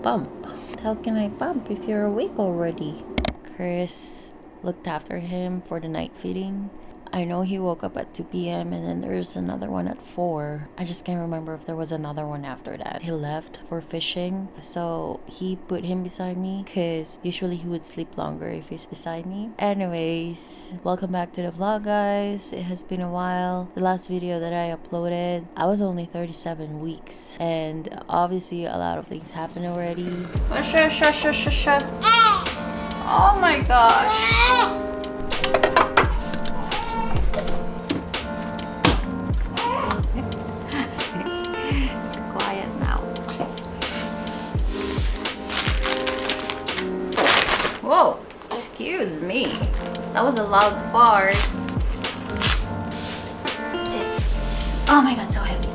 pump? How can I pump if you're awake already? Chris looked after him for the night feeding. I know he woke up at 2 p.m. and then there's another one at 4. I just can't remember if there was another one after that. He left for fishing, so he put him beside me because usually he would sleep longer if he's beside me. Anyways, welcome back to the vlog, guys. It has been a while. The last video that I uploaded, I was only 37 weeks, and obviously a lot of things happened already. Oh my gosh. Whoa, excuse me. That was a loud fart. Oh my god, so heavy.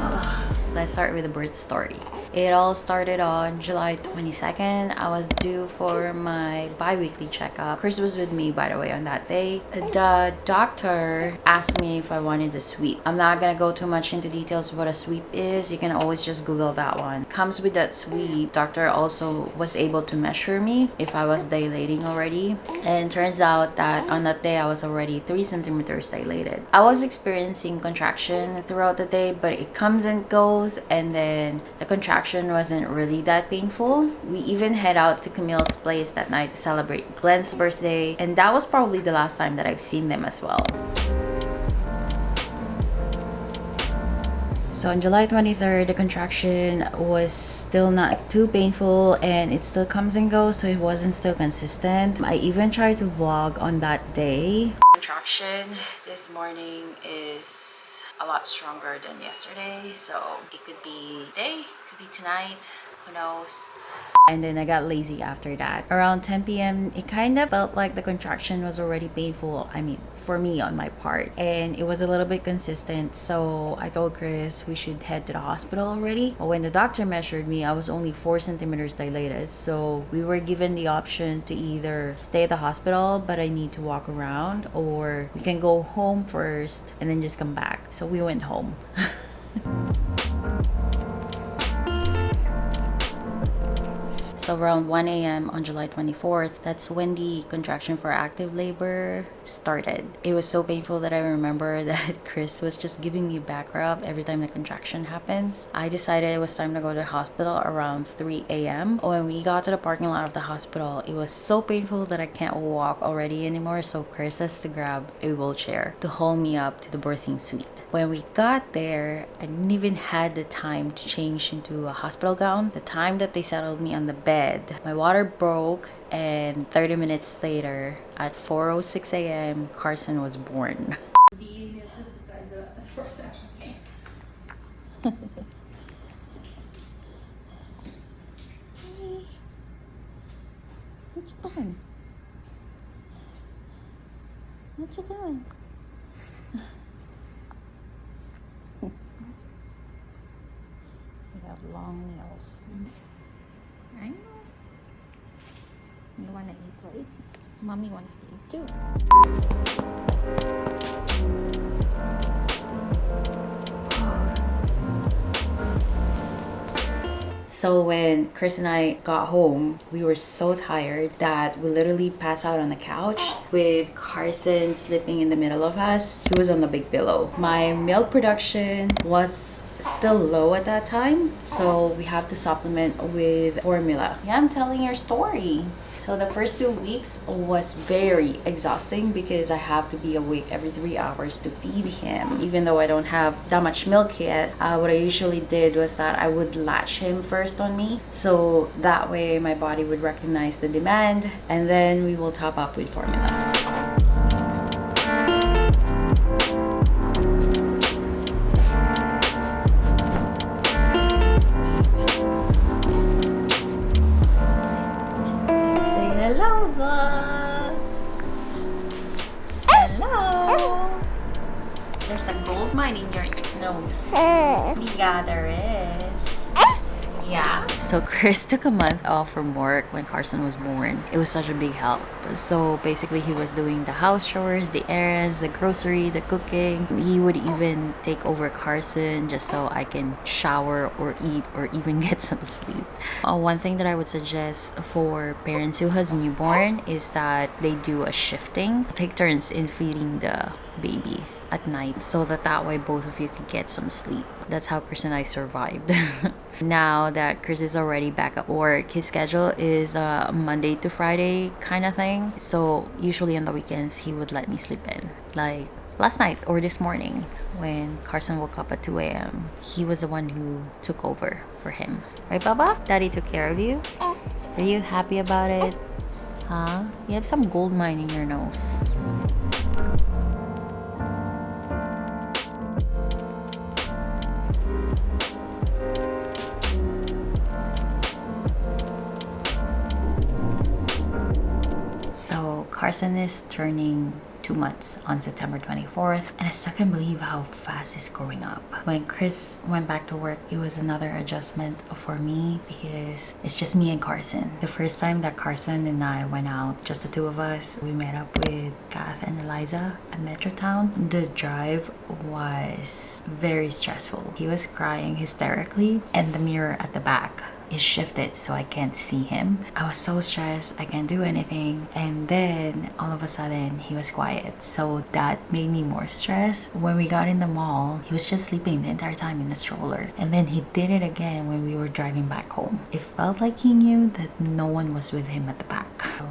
Ugh. Let's start with the birth story. It all started on July 22nd. I was due for my bi-weekly checkup. Chris was with me, by the way, on that day. The doctor asked me if I wanted a sweep. I'm not gonna go too much into details of what a sweep is. You can always just Google that one. Comes with that sweep, doctor also was able to measure me if I was dilating already. And turns out that on that day, I was already 3 centimeters dilated. I was experiencing contraction throughout the day, but it comes and goes, and then the contraction wasn't really that painful. We even head out to Camille's place that night to celebrate Glenn's birthday, and that was probably the last time that I've seen them as well. So on July 23rd, the contraction was still not too painful and it still comes and goes, so it wasn't still consistent. I even tried to vlog on that day. Contraction this morning is a lot stronger than yesterday, so it could be today, could be tonight, who knows. And then I got lazy after that. Around 10 p.m, it kind of felt like the contraction was already painful, I mean for me on my part, and it was a little bit consistent, so I told Chris we should head to the hospital already. But when the doctor measured me, I was only 4 centimeters dilated, so we were given the option to either stay at the hospital but I need to walk around, or we can go home first and then just come back. So we went home. So around 1 a.m. on July 24th, that's when the contraction for active labor started. It was so painful that I remember that Chris was just giving me back rub every time the contraction happens. I decided it was time to go to the hospital around 3 a.m. When we got to the parking lot of the hospital, it was so painful that I can't walk already anymore, so Chris has to grab a wheelchair to haul me up to the birthing suite. When we got there, I didn't even had the time to change into a hospital gown. The time that they settled me on the bed, my water broke, and 30 minutes later, at 4:06 a.m, Carson was born. Hey, what you doing? What you doing? You have long nails. I know. You wanna eat, right? Mommy wants to eat too. So when Chris and I got home, we were so tired that we literally passed out on the couch with Carson sleeping in the middle of us. He was on the big pillow. My milk production was still low at that time, so we have to supplement with formula. Yeah, I'm telling your story. So the first 2 weeks was very exhausting because I have to be awake every 3 hours to feed him. Even though I don't have that much milk yet, what I usually did was that I would latch him first on me, so that way my body would recognize the demand, and then we will top up with formula. There's a gold mine in your nose. Yeah, there is. Yeah, So Chris took a month off from work when Carson was born. It was such a big help. So basically he was doing the house chores, the errands, the grocery, the cooking. He would even take over Carson just so I can shower or eat or even get some sleep. One thing that I would suggest for parents who has newborn is that they do a shifting. Take turns in feeding the baby at night so that way both of you can get some sleep. That's how Chris and I survived. Now that Chris is already back at work, his schedule is Monday to Friday kind of thing. So usually on the weekends he would let me sleep in. Like last night or this morning when Carson woke up at 2 a.m. he was the one who took over for him. Right, Baba? Daddy took care of you? Are you happy about it? Huh? You have some gold mine in your nose. Carson is turning 2 months on September 24th, and I still can't believe how fast he's growing up. When Chris went back to work, it was another adjustment for me because it's just me and Carson. The first time that Carson and I went out, just the two of us, we met up with Kath and Eliza at Metrotown. The drive was very stressful. He was crying hysterically, and the mirror at the back is shifted so I can't see him. I was so stressed, I can't do anything, and then all of a sudden he was quiet, so that made me more stressed. When we got in the mall, he was just sleeping the entire time in the stroller, and then he did it again when we were driving back home. It felt like he knew that no one was with him at the back.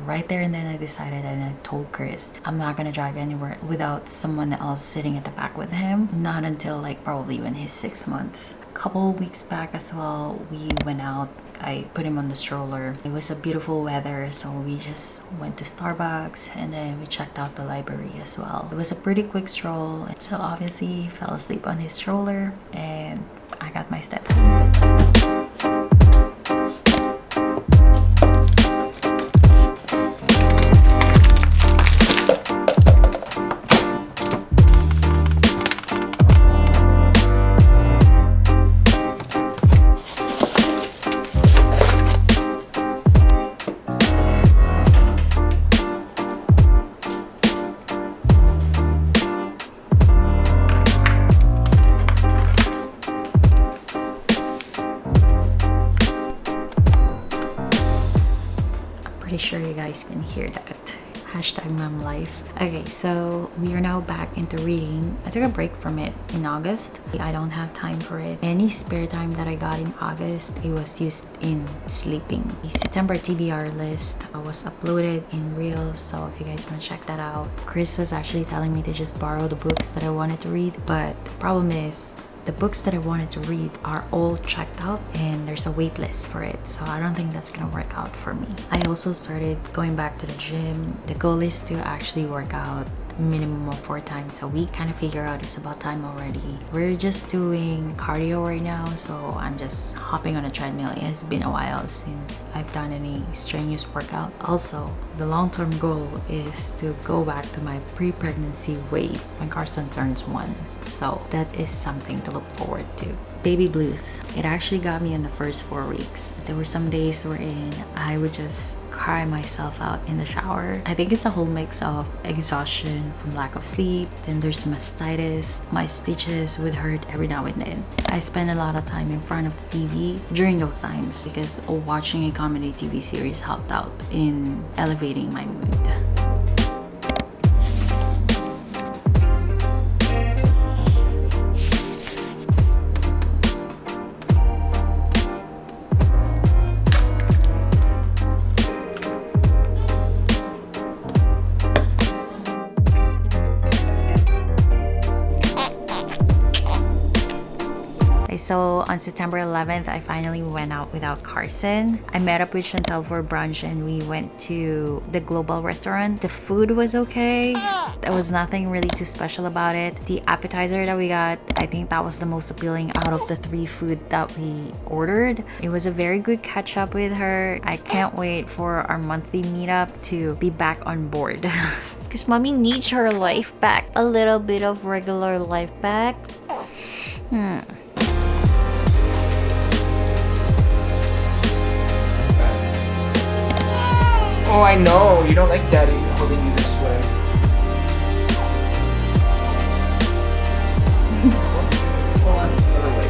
Right there and then I decided, and I told Chris, I'm not gonna drive anywhere without someone else sitting at the back with him. Not until like probably when he's 6 months. Couple weeks back as well, we went out. I put him on the stroller. It was a beautiful weather, so we just went to Starbucks and then we checked out the library as well. It was a pretty quick stroll, so obviously he fell asleep on his stroller and I got my steps in. Pretty sure you guys can hear that. Hashtag mom life. Okay, so we are now back into reading. I took a break from it in August. I don't have time for it. Any spare time that I got in August, it was used in sleeping. The September TBR list was uploaded in Reels, so if you guys want to check that out. Chris was actually telling me to just borrow the books that I wanted to read, but the problem is the books that I wanted to read are all checked out and there's a wait list for it, so I don't think that's gonna work out for me. I also started going back to the gym. The goal is to actually work out minimum of 4 times a week. Kind of figure out it's about time already. We're just doing cardio right now, so I'm just hopping on a treadmill. It's been a while since I've done any strenuous workout. Also, the long-term goal is to go back to my pre-pregnancy weight when Carson turns 1. So that is something to look forward to. Baby blues. It actually got me in the first 4 weeks. There were some days wherein I would just cry myself out in the shower. I think it's a whole mix of exhaustion from lack of sleep, then there's mastitis. My stitches would hurt every now and then. I spend a lot of time in front of the TV during those times because watching a comedy TV series helped out in elevating my mood. So on September 11th, I finally went out without Carson. I met up with Chantel for brunch and we went to the Global restaurant. The food was okay. There was nothing really too special about it. The appetizer that we got, I think that was the most appealing out of the 3 food that we ordered. It was a very good catch up with her. I can't wait for our monthly meetup to be back on board. Because mommy needs her life back. A little bit of regular life back. Oh, I know. You don't like daddy holding you this way. Hold on. Other way.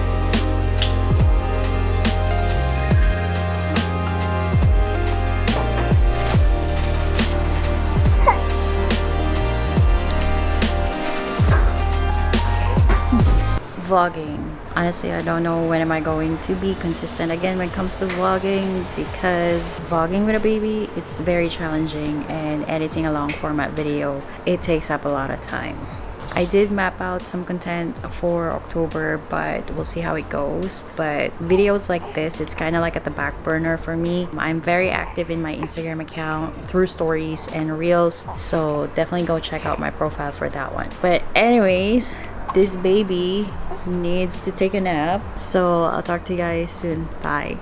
Vlogging. Honestly, I don't know when am I going to be consistent again when it comes to vlogging, because vlogging with a baby, it's very challenging, and editing a long format video, it takes up a lot of time. I did map out some content for October, but we'll see how it goes. But videos like this, it's kind of like at the back burner for me. I'm very active in my Instagram account through stories and reels, so definitely go check out my profile for that one. But anyways, this baby needs to take a nap, so I'll talk to you guys soon. Bye.